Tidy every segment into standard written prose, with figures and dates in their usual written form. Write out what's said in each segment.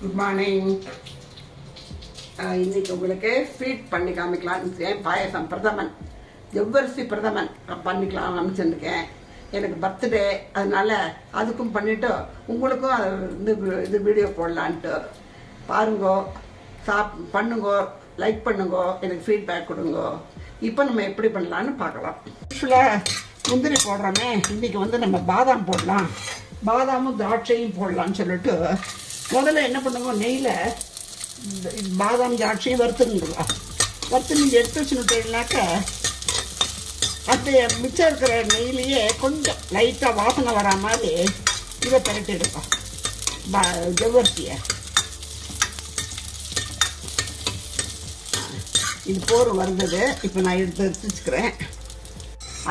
Good morning. இன்னைக்கு உங்களுக்கு sweet பண்ணி காமிக்கலாம். பாயசம் பிரதமன், ஜவ்வரிசி பிரதமன் பண்ணிக்கலாம் அமைச்சிருக்கேன். எனக்கு பர்த்டே, அதனால அதுக்கும் பண்ணிட்டு உங்களுக்கும் இது வீடியோ போடலான்ட்டு பாருங்கோ, பண்ணுங்கோ, லைக் பண்ணுங்கோ, எனக்கு ஃபீட்பேக் கொடுங்கோ. இப்போ நம்ம எப்படி பண்ணலான்னு பார்க்கலாம். யூஸ்வலாக முந்திரி போடுறோமே, இன்னைக்கு நம்ம பாதாம் போடலாம், பாதாமும் திராட்சையும் போடலான்னு சொல்லிட்டு முதல்ல என்ன பண்ணுங்க, நெய்யில் பாதாம் திராட்சையும் வறுத்துருங்களா. வறுத்து நீங்கள் எடுத்து வச்சுட்டாக்க அந்த மிச்சம் இருக்கிற நெய்லேயே கொஞ்சம் லைட்டாக வாசனை வரா மாதிரி இதை பெரட்டி எடுப்போம் ஜவ்வரிசியை. இது போர் வந்தது. இப்போ நான் எடுத்து வச்சுக்கிறேன்.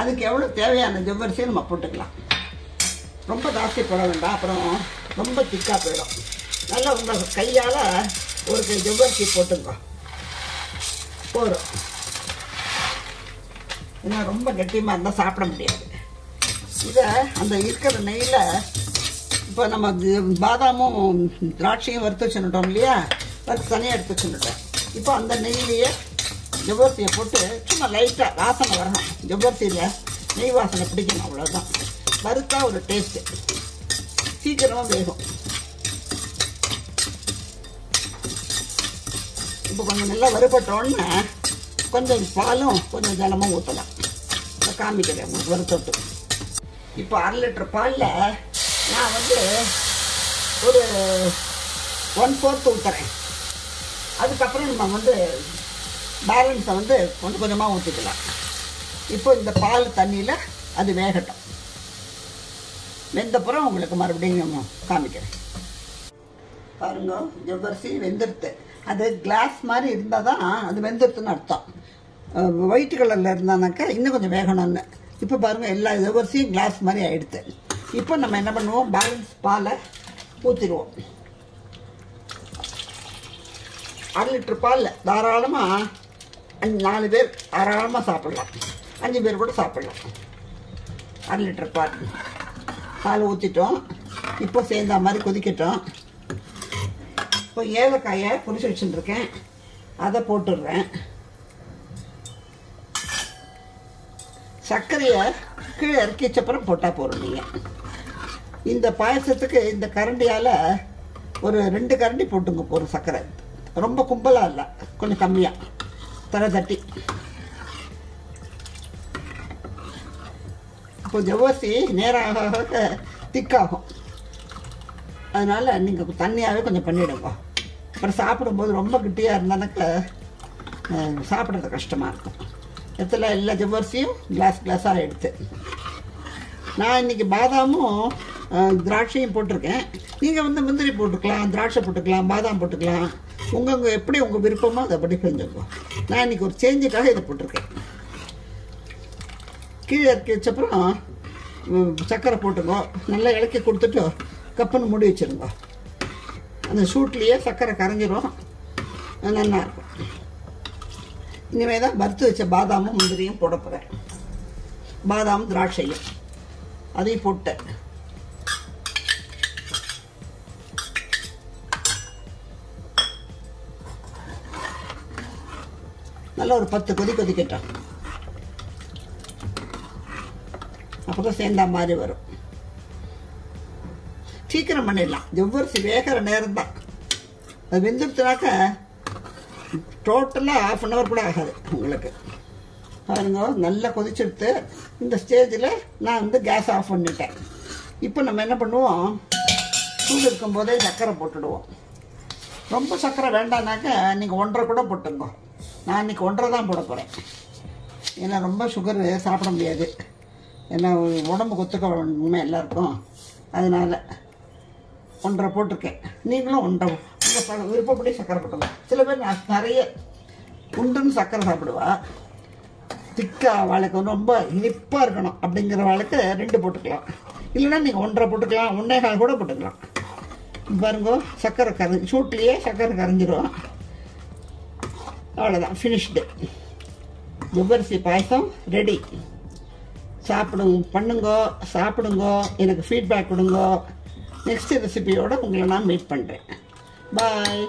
அதுக்கு எவ்வளோ தேவையான ஜவ்வரிசியை நம்ம போட்டுக்கலாம். ரொம்ப ஜாஸ்தி போட வேண்டாம், அப்புறம் ரொம்ப திக்காக போயிடும். நல்லா உங்கள் கையால் ஒரு ஜவ்வரிசி போட்டுங்க போதும். ஏன்னா ரொம்ப கட்டியமாக இருந்தால் சாப்பிட முடியாது. இதை அந்த இருக்கிற நெய்யில் இப்போ நம்ம பாதாமும் திராட்சையும் வறுத்து வச்சுட்டோம் இல்லையா, வறுத்து தனியாக எடுத்து வச்சுட்டேன். இப்போ அந்த நெய்யிலேயே ஜவ்வரிசியை போட்டு சும்மா லைட்டாக வாசனை வரணும். ஜவ்வரிசியில் நெய் வாசனை பிடிக்கணும், அவ்வளோதான். வறுத்தா ஒரு டேஸ்ட்டு, சீக்கிரமாக வேகும். இப்போ கொஞ்சம் நல்லா வறுபட்டோன்னு கொஞ்சம் பாலும் கொஞ்சம் ஜலமும் ஊற்றலாம். காமிக்கிறேன் உங்களுக்கு வறுத்தோட்டு. இப்போ 1/2 லிட்டர் பாலில் நான் ஒரு 1/4 ஊற்றுறேன். அதுக்கப்புறம் நம்ம பேலன்ஸை கொஞ்சம் கொஞ்சமாக ஊற்றிக்கலாம். இப்போ இந்த பால் தண்ணியில் அது வேகட்டும். வெந்தப்புறம் உங்களுக்கு மறுபடியும் காமிக்கிறேன். பாருங்க, ஜவ்வரிசி வெந்துடுத்து. அது கிளாஸ் மாதிரி இருந்தால் தான் அது வெந்துடுத்துன்னு அர்த்தம். ஒயிட் கலரில் இருந்தானாக்கா இன்னும் கொஞ்சம் வேகணும்னு. இப்போ பாருங்கள், எல்லா ஜவ்வரிசியும் கிளாஸ் மாதிரி ஆகிடுது. இப்போ நம்ம என்ன பண்ணுவோம், பேலன்ஸ் பாலை ஊற்றிடுவோம். 1/2 லிட்டர் பாலில் தாராளமாக 4 பேர் தாராளமாக சாப்பிட்லாம். 5 பேர் கூட சாப்பிட்லாம். 1/2 லிட்டர் பால் ஊற்றிட்டோம். இப்போ சேர்ந்தா மாதிரி கொதிக்கட்டும். இப்போ ஏலக்காயை பொரிச்சு வச்சுருக்கேன், அதை போட்டுடுறேன். சர்க்கரையை கீழே இறக்கி வச்சப்புறம் போட்டால் போகிறோம். நீங்கள் இந்த பாயசத்துக்கு இந்த கரண்டியால் ஒரு 2 கரண்டி போட்டுங்க போகிறோம். சர்க்கரை ரொம்ப கும்பலாக இல்லை, கொஞ்சம் கம்மியாக தலை தட்டி. இப்போ ஜவ்வரிசி நேராக திக்காகும், அதனால் நீங்கள் தண்ணியாகவே கொஞ்சம் பண்ணிவிடுங்க. அப்புறம் சாப்பிடும்போது ரொம்ப கெட்டியாக இருந்தானாக்கா சாப்பிட்றது கஷ்டமாக இருக்கும். இடத்துல எல்லா ஜவ்வரிசியும் கிளாஸாக எடுத்து நான் இன்றைக்கி பாதாமும் திராட்சையும் போட்டிருக்கேன். நீங்கள் முந்திரி போட்டுக்கலாம், திராட்சை போட்டுக்கலாம், பாதாம் போட்டுக்கலாம். உங்கள் எப்படி உங்கள் விருப்பமோ அதை படி செஞ்சுக்கோ. நான் இன்றைக்கி ஒரு சேஞ்சுக்காக இதை போட்டிருக்கேன். கீழே இறக்கி வச்சப்புறம் சர்க்கரை போட்டுங்க, நல்லா இலக்கி கொடுத்துட்டு கப்புன்னு மூடி வச்சுருங்க. அந்த சூட்லேயே சர்க்கரை கரைஞ்சிரும், நல்லாயிருக்கும். இனிமேல் தான் வறுத்து வச்ச பாதாமும் முந்திரியும் போட போகிறேன். பாதாமும் திராட்சையும் அதையும் போட்டேன். நல்லா ஒரு 10 கொதிக்கட்டும். அப்போ தான் சேர்ந்தா மாதிரி வரும். சீக்கிரம் பண்ணிடலாம். ஜவ்வரிசி வேகிற நேரம் தான். அது வெந்துடுச்சுனாக்க டோட்டலாக 1/2 hour கூட ஆகாது உங்களுக்கு. பாருங்க, நல்லா கொதிச்செடுத்து இந்த ஸ்டேஜில் நான் கேஸ் ஆஃப் பண்ணிட்டேன். இப்போ நம்ம என்ன பண்ணுவோம், சூடு இருக்கும்போதே சர்க்கரை போட்டுடுவோம். ரொம்ப சர்க்கரை வேண்டானாக்க நீங்கள் 1.5 கூட போட்டுங்க. நான் இன்றைக்கி 1.5 தான் போட போகிறேன். ஏன்னா ரொம்ப சுகர் சாப்பிட முடியாது, ஏன்னா உடம்பு ஒத்துக்க எல்லாருக்கும். அதனால் 1.5 போட்டிருக்கேன். நீங்களும் 1.5 உங்கள் விருப்பப்படி சர்க்கரை போட்டுங்க. சில பேர் நிறைய உண்டுன்னு சர்க்கரை சாப்பிடுவா. திக்கா வாழைக்கு ரொம்ப இனிப்பாக இருக்கணும் அப்படிங்கிற வாழைக்கு 2 போட்டுக்கலாம். இல்லைன்னா நீங்கள் 1.5 போட்டுக்கலாம், 1.25 கூட போட்டுக்கலாம். பாருங்க, சர்க்கரை சூட்லேயே சர்க்கரை கரைஞ்சிரும். அவ்வளோதான், ஃபினிஷ்டு. ஜவ்வரிசி பாயசம் ரெடி. பண்ணுங்க, சாப்பிடுங்க, எனக்கு ஃபீட்பேக் கொடுங்க. நெக்ஸ்ட் ரெசிபியோடு உங்களை நான் மீட் பண்ணுறேன். பாய்.